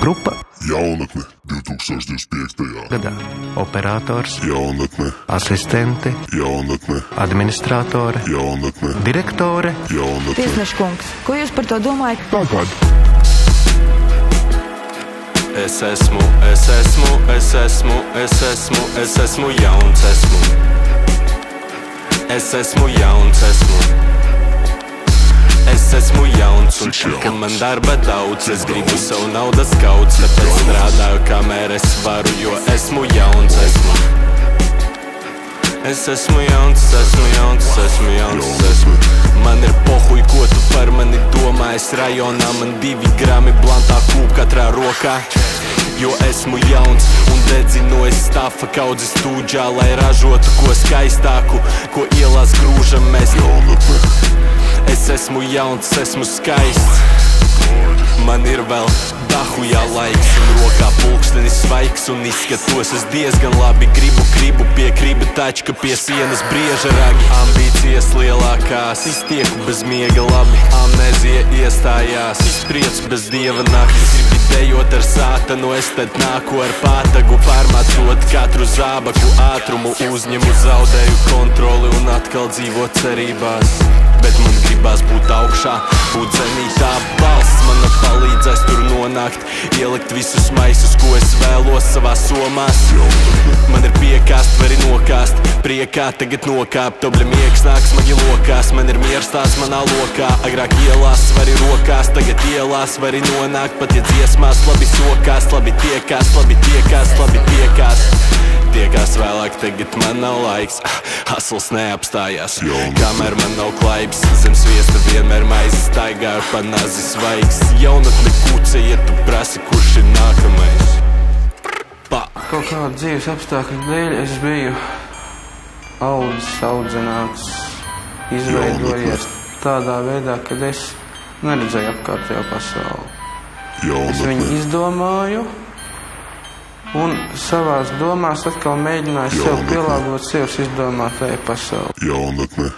Grupa Jaunatne 2025. gadā. Operators, Jaunatne, asistenti, jaunatne, administratore, jaunatne, direktore. jaunatne. Tiesneša kungs, ko jūs par to domājat? Tagad Es esmu jauns, Es esmu jauns un kad man darba daudz. Es gribu savu naudas kauts, tāpēc strādāju, kamēr es varu, jo esmu jauns. Es esmu jauns. Man ir pohuj, ko tu par mani domā. Es rajonā, man 2 grami blantā kūp katrā rokā. Jo esmu jauns un dedzinu es stafa kaudzi stūdžā, lai ražotu ko skaistāku, ko ielās grūžam mēs. Es esmu jauns, esmu skaists. Man ir vēl dahujā laiks un rokā pulkstenis svaigs un izskatos es diezgan labi. Gribu piekribi tačka pie sienas brieža ragi. Ambīcijas lielākās, iztieku bez miega labi. Amnēzija iestājās, izpriec bez dieva naktis. Gribi dejot ar sātanu, es tad nāku ar pātagu. Pārmācot katru zābaku ātrumu, uzņemu zaudēju kontroli un atkal dzīvo cerībās. Bet man gribās būt augšā, būt zenītā. Balsts mana palīdzēs tur nonākt, ielikt visus maisus, ko es vēlos savā somās. Man ir piekāst, vari nokāst, priekā tagad nokāpt. Tobļa miegs nāks mani lokās, man ir miers tās manā lokā. Agrāk ielās vari rokās, tagad ielās vari nonākt. Pat ja dziesmās labi sokās, labi tiekās. Tiekās vēlāk, tagad man nav laiks. Hasls neapstājās, kamēr man nav klaips. Zem sviesta vienmēr maizi staigāju pa nazi svaigs. Jaunatne kuce, ja tu prasi, kurš ir nākamais. Kaut kādu dzīves apstākļu dēļ es biju audzināts, izveidojies tādā veidā, kad es neredzēju apkārtējo pasauli. Es viņu izdomāju un savās domās atkal mēģināju sev pielāgot sevis izdomātajai pasauli. Jaunatne